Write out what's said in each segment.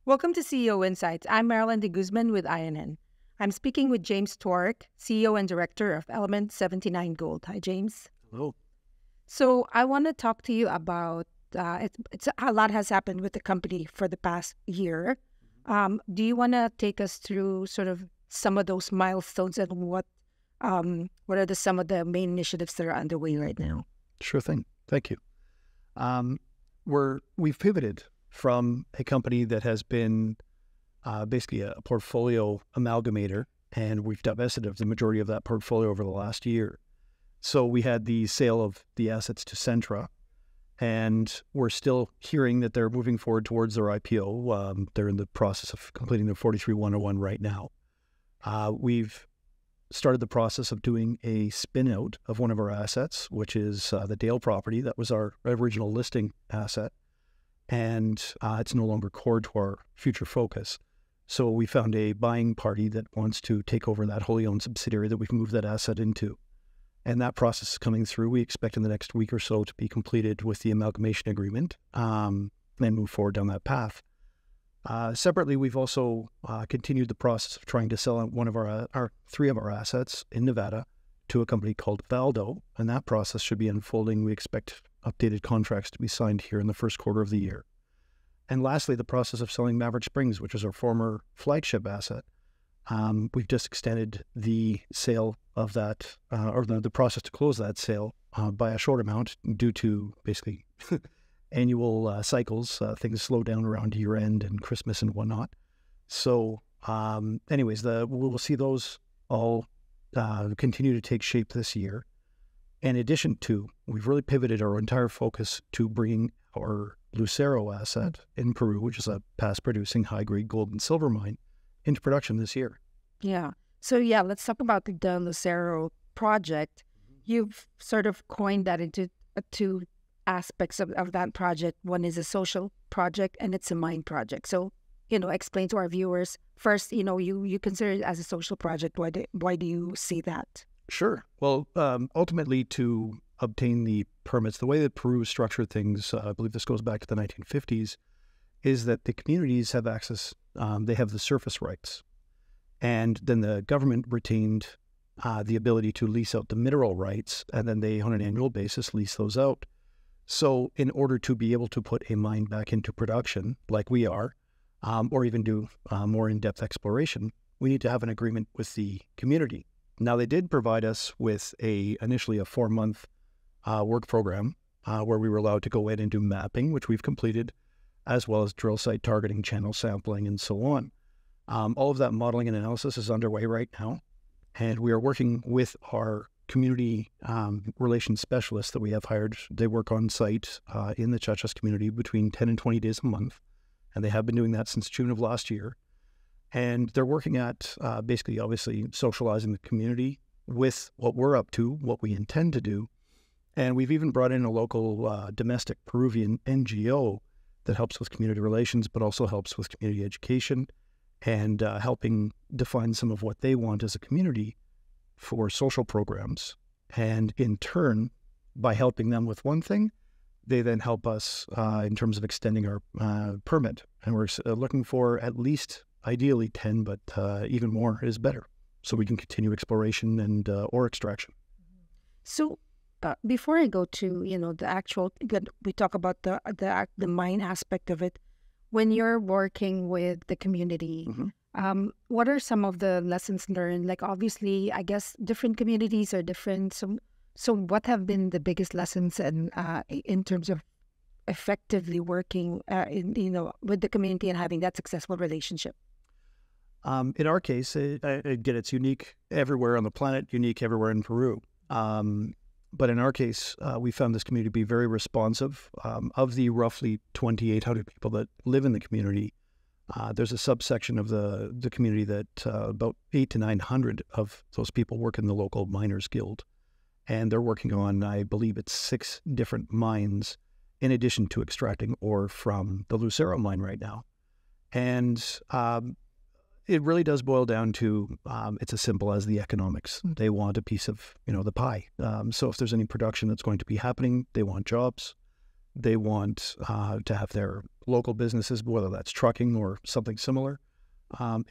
Welcome to CEO Insights. I'm Marilyn de Guzman with INN. I'm speaking with James Tworek, CEO and Director of Element79 Gold. Hi, James. Hello. So I want to talk to you about, it's a lot has happened with the company for the past year. Do you want to take us through sort of some of those milestones and what are some of the main initiatives that are underway right now? Sure thing. Thank you. We've pivoted from a company that has been basically a portfolio amalgamator, and we've divested of the majority of that portfolio over the last year. So we had the sale of the assets to Centra, and we're still hearing that they're moving forward towards their IPO. They're in the process of completing their 43-101 right now. We've started the process of doing a spin-out of one of our assets, which is the Dale property. That was our original listing asset, and it's no longer core to our future focus. So we found a buying party that wants to take over that wholly owned subsidiary that we've moved that asset into. And that process is coming through. We expect in the next week or so to be completed with the amalgamation agreement and move forward down that path. Separately, we've also continued the process of trying to sell one of our three of our assets in Nevada to a company called Valdo, and that process should be unfolding. We expect updated contracts to be signed here in the first quarter of the year. And lastly, the process of selling Maverick Springs, which is our former flagship asset. We've just extended the sale of that, or the process to close that sale by a short amount due to basically annual cycles. Things slow down around year end and Christmas and whatnot. So anyways, we'll see those all continue to take shape this year. In addition to, we've really pivoted our entire focus to bringing our Lucero asset in Peru, which is a past-producing high-grade gold and silver mine, into production this year. Yeah. So yeah, let's talk about the Lucero project. You've sort of coined that into two aspects of that project. One is a social project and it's a mine project. So, explain to our viewers first, you consider it as a social project. Why do you see that? Sure. Well, ultimately to obtain the permits, the way that Peru structured things, I believe this goes back to the 1950s, is that the communities have access, they have the surface rights. And then the government retained the ability to lease out the mineral rights, and then they, on an annual basis, lease those out. So in order to be able to put a mine back into production, like we are, or even do more in-depth exploration, we need to have an agreement with the community. Now, they did provide us with initially a 4-month work program where we were allowed to go in and do mapping, which we've completed, as well as drill site targeting, channel sampling, and so on. All of that modeling and analysis is underway right now, and we are working with our community relations specialists that we have hired. They work on site in the Chachas community between 10 and 20 days a month, and they have been doing that since June of last year. And they're working at basically, obviously, socializing the community with what we're up to, what we intend to do. And we've even brought in a local domestic Peruvian NGO that helps with community relations, but also helps with community education and helping define some of what they want as a community for social programs. And in turn, by helping them with one thing, they then help us in terms of extending our permit. And we're looking for at least, ideally 10, but even more is better, so we can continue exploration and ore extraction. So before I go to the actual, we talk about the mine aspect of it. When you're working with the community, what are some of the lessons learned? Like, obviously, I guess different communities are different. So what have been the biggest lessons in terms of effectively working with the community and having that successful relationship? In our case, again, it's unique everywhere on the planet, unique everywhere in Peru. But in our case, we found this community to be very responsive. Of the roughly 2,800 people that live in the community, there's a subsection of the community that about 800 to 900 of those people work in the local miners guild. And they're working on, I believe it's 6 different mines in addition to extracting ore from the Lucero mine right now. And it really does boil down to, it's as simple as the economics. They want a piece of, the pie. So if there's any production that's going to be happening, they want jobs. They want to have their local businesses, whether that's trucking or something similar,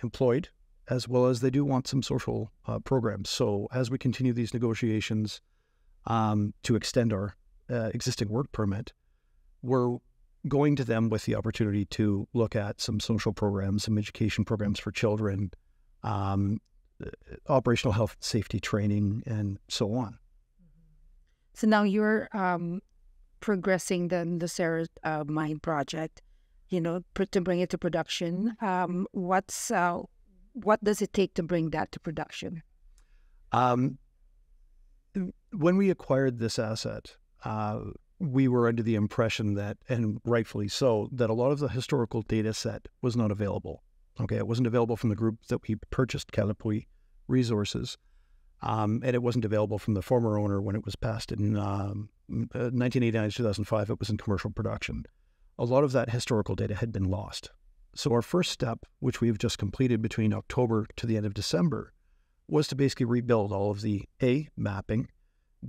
employed, as well as they do want some social programs. So as we continue these negotiations to extend our existing work permit, we're going to them with the opportunity to look at some social programs, some education programs for children, operational health and safety training, and so on. So now you're progressing the Lucero mine project, to bring it to production. What does it take to bring that to production? When we acquired this asset, we were under the impression that, and rightfully so, that a lot of the historical data set was not available. Okay, it wasn't available from the group that we purchased, Calipui Resources, and it wasn't available from the former owner when it was passed in 1989 to 2005. It was in commercial production. A lot of that historical data had been lost. So our first step, which we've just completed between October to the end of December, was to basically rebuild all of the A, mapping,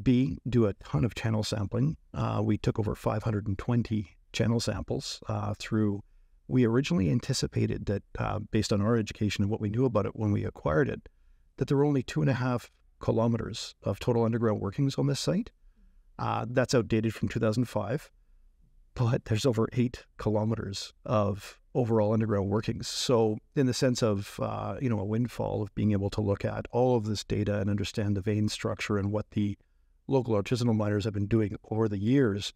B, do a ton of channel sampling. We took over 520 channel samples through. We originally anticipated that, based on our education and what we knew about it when we acquired it, that there were only 2.5 kilometers of total underground workings on this site. That's outdated from 2005, but there's over 8 kilometers of overall underground workings. So in the sense of, a windfall of being able to look at all of this data and understand the vein structure and what the local artisanal miners have been doing over the years,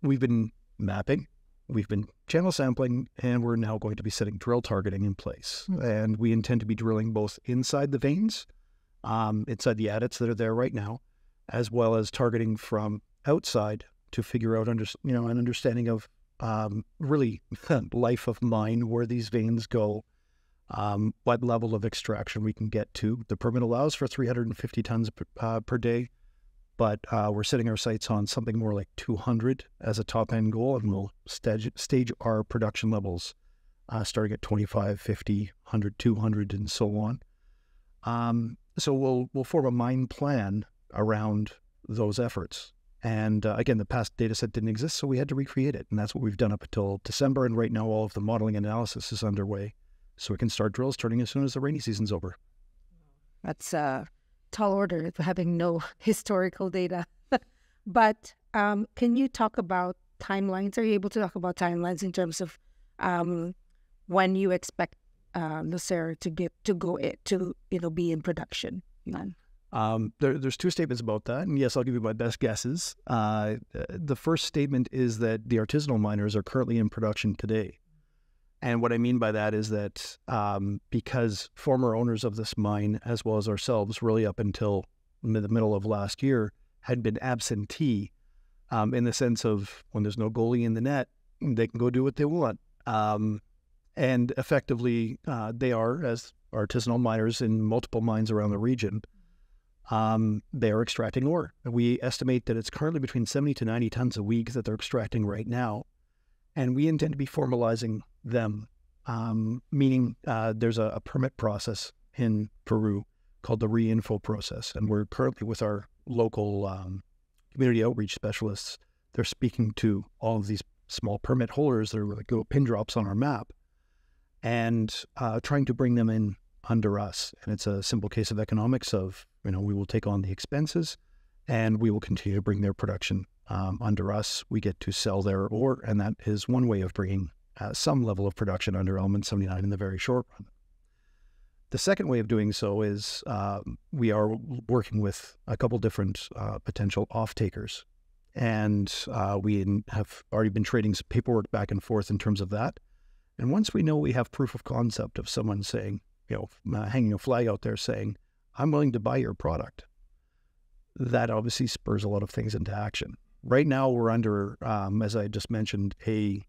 we've been mapping, we've been channel sampling, and we're now going to be setting drill targeting in place. And we intend to be drilling both inside the veins, inside the adits that are there right now, as well as targeting from outside to figure out, an understanding of really life of mine, where these veins go, what level of extraction we can get to. The permit allows for 350 tons per day, but we're setting our sights on something more like 200 as a top-end goal, and we'll stage our production levels starting at 25, 50, 100, 200, and so on. So we'll form a mine plan around those efforts. And again, the past data set didn't exist, so we had to recreate it. And that's what we've done up until December. And right now, all of the modeling analysis is underway, so we can start drills starting as soon as the rainy season's over. That's a tall order, having no historical data. But can you talk about timelines? Are you able to talk about timelines in terms of when you expect Lucero to be in production? There's 2 statements about that, and yes, I'll give you my best guesses. The first statement is that the artisanal miners are currently in production today. And what I mean by that is that because former owners of this mine, as well as ourselves, really up until the middle of last year, had been absentee in the sense of when there's no goalie in the net, they can go do what they want. And effectively, they are, as artisanal miners in multiple mines around the region, they are extracting ore. We estimate that it's currently between 70 to 90 tons a week that they're extracting right now. And we intend to be formalizing them, meaning there's a permit process in Peru called the re-info process. And we're currently with our local community outreach specialists. They're speaking to all of these small permit holders that are like little pin drops on our map and trying to bring them in under us. And it's a simple case of economics of, we will take on the expenses and we will continue to bring their production under us. We get to sell their ore, and that is one way of bringing some level of production under Element79 in the very short run. The second way of doing so is we are working with a couple different potential off-takers, and we have already been trading some paperwork back and forth in terms of that. And once we know we have proof of concept of someone saying, hanging a flag out there saying, I'm willing to buy your product, that obviously spurs a lot of things into action. Right now, we're under, as I just mentioned, a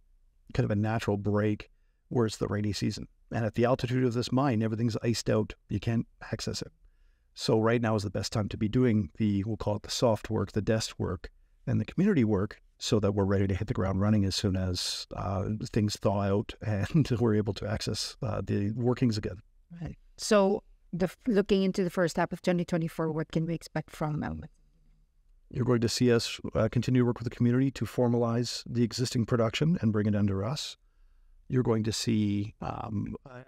kind of a natural break where it's the rainy season. And at the altitude of this mine, everything's iced out. You can't access it. So right now is the best time to be doing we'll call it the soft work, the desk work, and the community work, so that we're ready to hit the ground running as soon as things thaw out and we're able to access the workings again. Right. So looking into the first half of 2024, what can we expect from Element? You're going to see us continue to work with the community to formalize the existing production and bring it under us. You're going to see,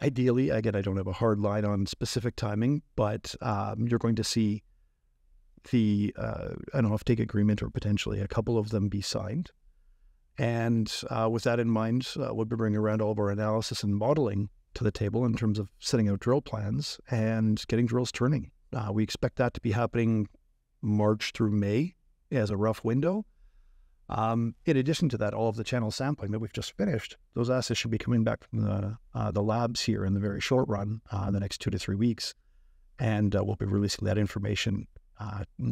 ideally, again, I don't have a hard line on specific timing, but you're going to see the an offtake agreement or potentially a couple of them be signed. And with that in mind, we'll be bringing around all of our analysis and modeling to the table in terms of setting out drill plans and getting drills turning. We expect that to be happening March through May as a rough window. In addition to that, all of the channel sampling that we've just finished, those assays should be coming back from the labs here in the very short run, the next 2 to 3 weeks. And we'll be releasing that information,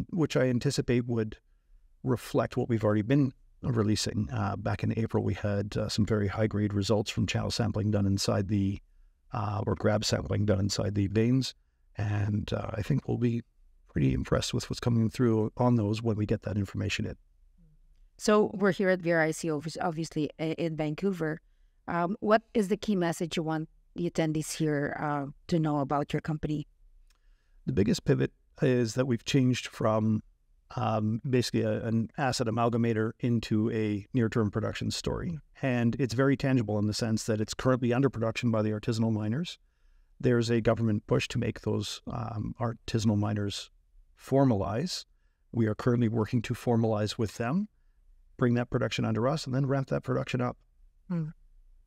which I anticipate would reflect what we've already been releasing. Back in April, we had some very high-grade results from channel sampling done inside the, or grab sampling done inside the veins. And I think we'll be pretty impressed with what's coming through on those when we get that information in. So we're here at VRIC, obviously, in Vancouver. What is the key message you want the attendees here to know about your company? The biggest pivot is that we've changed from basically an asset amalgamator into a near-term production story. And it's very tangible in the sense that it's currently under production by the artisanal miners. There's a government push to make those artisanal miners formalize. We are currently working to formalize with them, bring that production under us, and then ramp that production up.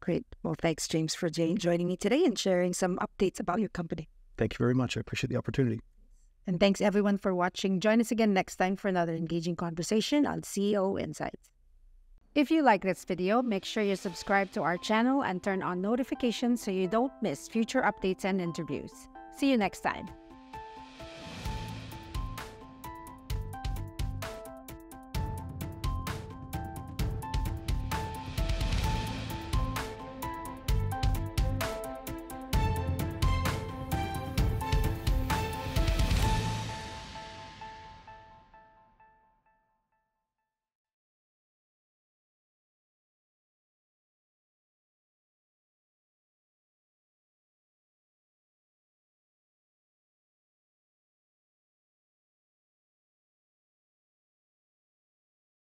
Great. Well, thanks, James, for joining me today and sharing some updates about your company. Thank you very much. I appreciate the opportunity. And thanks, everyone, for watching. Join us again next time for another engaging conversation on CEO Insights. If you like this video, make sure you subscribe to our channel and turn on notifications so you don't miss future updates and interviews. See you next time.